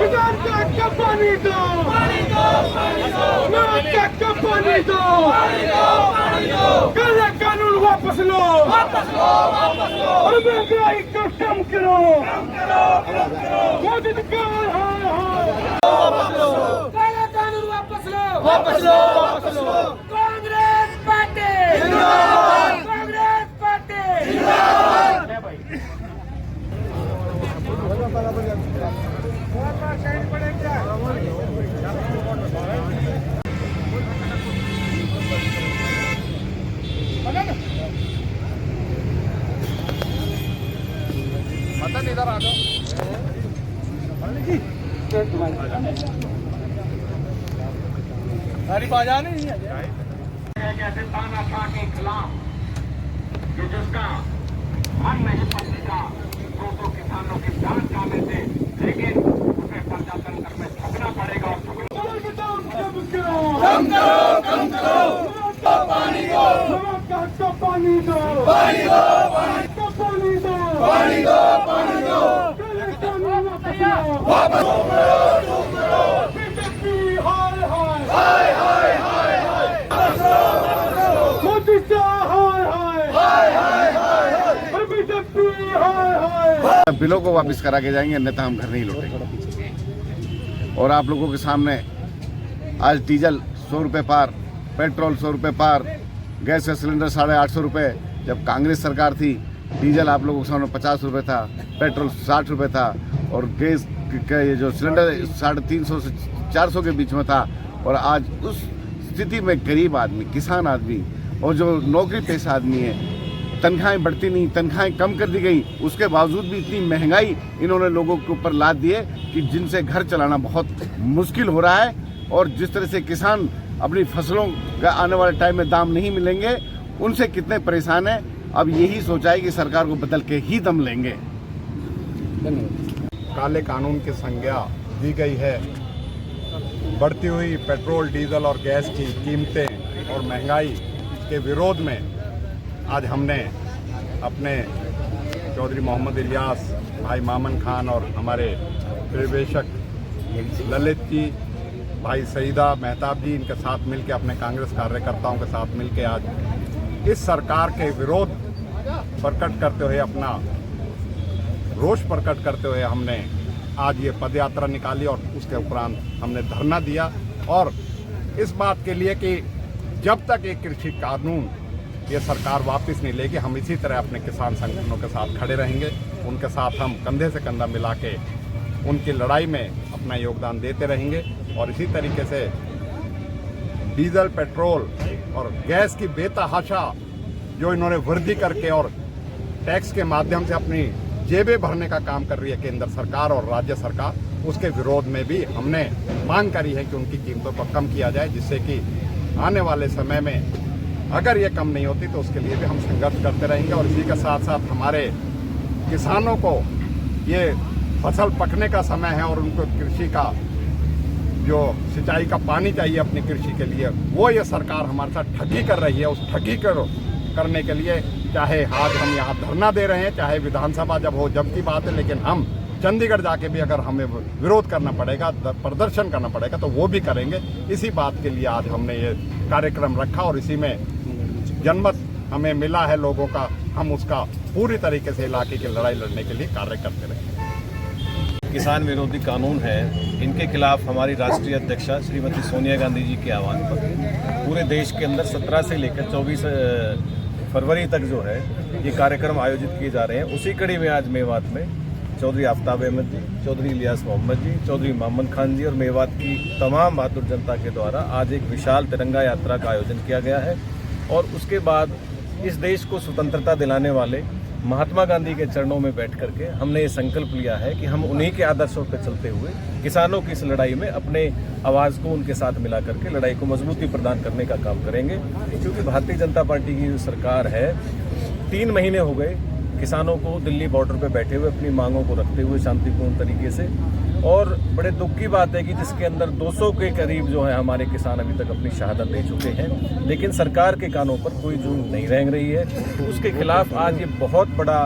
पानी दो, पानी दो, पानी दो, काला कानून वापस लो, और महंगाई को कम करो, मोदी सरकार काला कानून वापस लो, कांग्रेस पार्टी जिंदाबाद, कांग्रेस पार्टी जिंदाबाद। मदन इधर आ जाओ। तारीफ आ जाने नहीं जैसे तानाशाह के खिलाफ जो जिसका मन नहीं पड़ता तो किसानों की जान जाने से, लेकिन उसे प्रशासन में झुकना पड़ेगा और पानी दो, पानी दो, पानी दो, पानी दो, पानी दो, पानी दो, वापस मोदी बिलों को वापस करा के जाएंगे, अन्यथा हम घर नहीं लौटेंगे। और आप लोगों के सामने आज डीजल 100 रुपये पार, पेट्रोल 100 रुपये पार, गैस का सिलेंडर 850 रुपये। जब कांग्रेस सरकार थी डीजल आप लोगों के सामने 50 रुपये था, पेट्रोल 60 रुपये था, और गैस का ये जो सिलेंडर 350 से 400 के बीच में था। और आज उस स्थिति में गरीब आदमी, किसान आदमी और जो नौकरी पेशा आदमी है, तनख्वाहें बढ़ती नहीं, तनख्वाहें कम कर दी गई, उसके बावजूद भी इतनी महंगाई इन्होंने लोगों के ऊपर लाद दी है कि जिनसे घर चलाना बहुत मुश्किल हो रहा है। और जिस तरह से किसान अपनी फसलों का आने वाले टाइम में दाम नहीं मिलेंगे, उनसे कितने परेशान हैं। अब यही सोचा है कि सरकार को बदल के ही दम लेंगे। काले कानून की संज्ञा दी गई है। बढ़ती हुई पेट्रोल, डीजल और गैस की कीमतें और महंगाई के विरोध में आज हमने अपने चौधरी मोहम्मद इलियास, भाई मामन खान और हमारे परिवेशक ललित जी, भाई सईदा मेहताब जी, इनके साथ मिलकर, अपने कांग्रेस कार्यकर्ताओं के साथ मिलकर आज इस सरकार के विरोध प्रकट करते हुए, अपना रोष प्रकट करते हुए हमने आज ये पद यात्रा निकाली और उसके उपरांत हमने धरना दिया। और इस बात के लिए कि जब तक ये कृषि कानून ये सरकार वापस नहीं लेगी, हम इसी तरह अपने किसान संगठनों के साथ खड़े रहेंगे। उनके साथ हम कंधे से कंधा मिला के उनकी लड़ाई में अपना योगदान देते रहेंगे। और इसी तरीके से डीजल, पेट्रोल और गैस की बेतहाशा जो इन्होंने वृद्धि करके और टैक्स के माध्यम से अपनी जेबें भरने का काम कर रही है केंद्र सरकार और राज्य सरकार, उसके विरोध में भी हमने मांग करी है कि उनकी कीमतों को कम किया जाए, जिससे कि आने वाले समय में अगर ये कम नहीं होती तो उसके लिए भी हम संघर्ष करते रहेंगे। और इसी के साथ साथ हमारे किसानों को ये फसल पकने का समय है और उनको कृषि का जो सिंचाई का पानी चाहिए अपनी कृषि के लिए, वो ये सरकार हमारे साथ ठगी कर रही है। उस ठगी करने के लिए चाहे आज हम यहाँ धरना दे रहे हैं, चाहे विधानसभा जब हो जब की बात है, लेकिन हम चंडीगढ़ जाके भी अगर हमें विरोध करना पड़ेगा, प्रदर्शन करना पड़ेगा, तो वो भी करेंगे। इसी बात के लिए आज हमने ये कार्यक्रम रखा और इसी में जनमत हमें मिला है लोगों का। हम उसका पूरी तरीके से इलाके की लड़ाई लड़ने के लिए कार्य करते रहेंगे। किसान विरोधी कानून है, इनके खिलाफ हमारी राष्ट्रीय अध्यक्षा श्रीमती सोनिया गांधी जी के आह्वान पर पूरे देश के अंदर 17 से लेकर 24 फरवरी तक जो है ये कार्यक्रम आयोजित किए जा रहे हैं। उसी कड़ी में आज मेवात में चौधरी आफ्ताब अहमद जी, चौधरी इलियास मोहम्मद जी, चौधरी मामन खान जी और मेवात की तमाम बहादुर जनता के द्वारा आज एक विशाल तिरंगा यात्रा का आयोजन किया गया है। और उसके बाद इस देश को स्वतंत्रता दिलाने वाले महात्मा गांधी के चरणों में बैठ करके हमने ये संकल्प लिया है कि हम उन्हीं के आदर्शों पर चलते हुए किसानों की इस लड़ाई में अपने आवाज़ को उनके साथ मिला करके लड़ाई को मजबूती प्रदान करने का काम करेंगे। क्योंकि भारतीय जनता पार्टी की जो सरकार है, 3 महीने हो गए किसानों को दिल्ली बॉर्डर पे बैठे हुए अपनी मांगों को रखते हुए शांतिपूर्ण तरीके से। और बड़े दुख की बात है कि जिसके अंदर 200 के करीब जो है हमारे किसान अभी तक अपनी शहादत दे चुके हैं, लेकिन सरकार के कानों पर कोई जून नहीं रेंग रही है। तो उसके खिलाफ आज ये बहुत बड़ा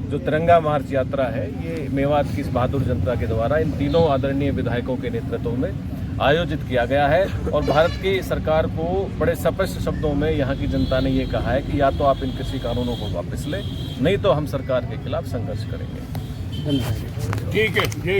जो तिरंगा मार्च यात्रा है, ये मेवात की इस बहादुर जनता के द्वारा इन तीनों आदरणीय विधायकों के नेतृत्व में आयोजित किया गया है। और भारत की सरकार को बड़े स्पष्ट शब्दों में यहाँ की जनता ने ये कहा है कि या तो आप इन कृषि कानूनों को वापस लें, नहीं तो हम सरकार के खिलाफ संघर्ष करेंगे। ठीक है।